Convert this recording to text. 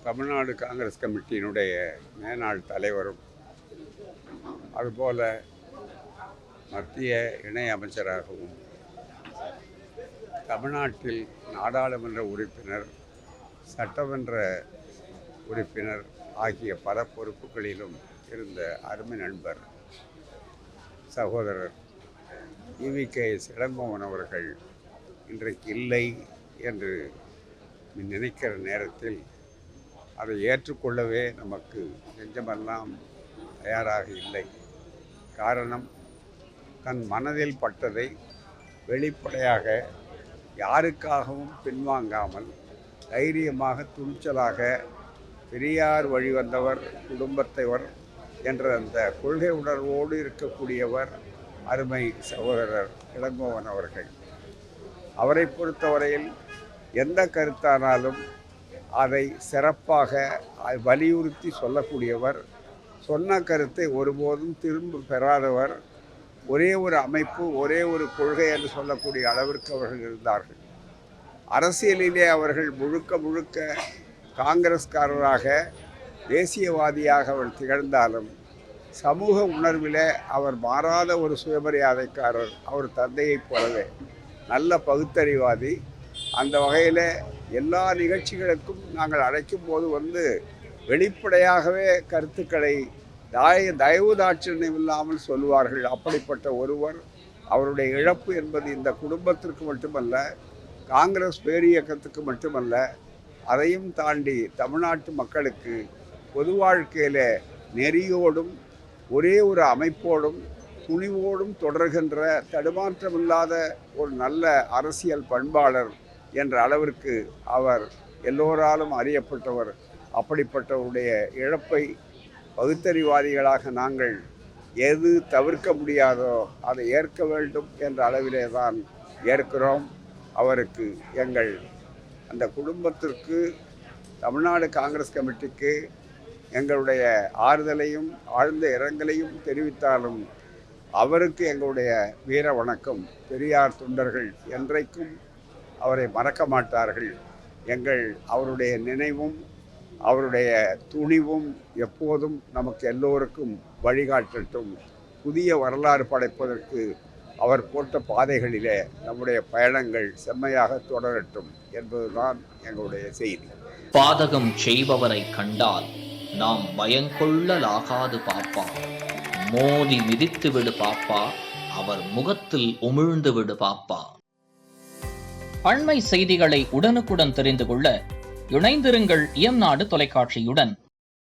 தமிழ்நாடு காங்கிரஸ் கமிட்டியினுடைய மேனாள் தலைவரும் அதுபோல மத்திய இணை அமைச்சராகவும் தமிழ்நாட்டில் நாடாளுமன்ற உறுப்பினர், சட்டமன்ற உறுப்பினர் ஆகிய பல பொறுப்புகளிலும் இருந்த அருமை நண்பர் சகோதரர் EVKS இளங்கோவன் அவர்கள் இன்றைக்கு இல்லை என்று நினைக்கிற நேரத்தில் அதை ஏற்றுக்கொள்ளவே நமக்கு நெஞ்சமெல்லாம் தயாராக இல்லை. காரணம், தன் மனதில் பட்டதை வெளிப்படையாக யாருக்காகவும் பின்வாங்காமல் தைரியமாக துணிச்சலாக பெரியார் வழிவந்தவர், குடும்பத்தவர் என்ற அந்த கொள்கை உணர்வோடு இருக்கக்கூடியவர் அருமை சகோதரர் இளங்கோவன் அவர்கள். அவரை பொறுத்தவரையில் எந்த கருத்தானாலும் அதை சிறப்பாக வலியுறுத்தி சொல்லக்கூடியவர், சொன்ன கருத்தை ஒருபோதும் திரும்ப பெறாதவர், ஒரே ஒரு அமைப்பு, ஒரே ஒரு கொள்கை என்று சொல்லக்கூடிய அளவிற்கு அவர்கள் இருந்தார்கள். அரசியலிலே அவர்கள் முழுக்க காங்கிரஸ்காரராக, தேசியவாதியாக அவர் திகழ்ந்தாலும் சமூக உணர்விலே அவர் மாறாத ஒரு சுயமரியாதைக்காரர். அவர் தந்தையைப் போலவே நல்ல பகுத்தறிவாதி. அந்த வகையில் எல்லா நிகழ்ச்சிகளுக்கும் நாங்கள் அழைக்கும் போது வெளிப்படையாகவே கருத்துக்களை தயவு தாட்சணியம் இல்லாமல் சொல்லுவார்கள். அப்படிப்பட்ட ஒருவர். அவருடைய இழப்பு என்பது இந்த குடும்பத்திற்கு மட்டுமல்ல, காங்கிரஸ் பேரியக்கத்துக்கு மட்டுமல்ல, அதையும் தாண்டி தமிழ்நாட்டு மக்களுக்கு பொது வாழ்க்கையில் நெறியோடும் ஒரே ஒரு அமைப்போடும் துணிவோடும் தொடர்கின்ற தடுமாற்றமில்லாத ஒரு நல்ல அரசியல் பண்பாளர் என்ற அளவிற்கு அவர் எல்லோராலும் அறியப்பட்டவர். அப்படிப்பட்டவருடைய இழப்பை பகுத்தறிவாதிகளாக நாங்கள் எது தவிர்க்க முடியாதோ அதை ஏற்க வேண்டும் என்ற அளவிலே தான் ஏற்கிறோம். அவருக்கு எங்கள் அந்த குடும்பத்திற்கு, தமிழ்நாடு காங்கிரஸ் கமிட்டிக்கு எங்களுடைய ஆறுதலையும் ஆழ்ந்த இரங்கலையும் தெரிவித்தாலும் அவருக்கு எங்களுடைய வீர வணக்கம். பெரியார் தொண்டர்கள் என்றைக்கும் அவரை மறக்க மாட்டார்கள். அவருடைய நினைவும் அவருடைய துணிவும் எப்போதும் நமக்கு எல்லோருக்கும் வழிகாட்டட்டும். புதிய வரலாறு படைப்பதற்கு அவர் போட்ட பாதைகளிலே நம்முடைய பயணங்கள் செம்மையாக தொடரட்டும் என்பதுதான் எங்களுடைய செய்தி. பாதகம் செய்பவரை கண்டால் நாம் பயங்கொள்ளலாகாது பாப்பா, மோதி மிதித்து விடு பாப்பா, அவர் முகத்தில் உமிழ்ந்து விடு பாப்பா. அண்மை செய்திகளை உடனுக்குடன் தெரிந்து கொள்ள இணைந்திருங்கள் இயம்நாடு தொலைக்காட்சியுடன்.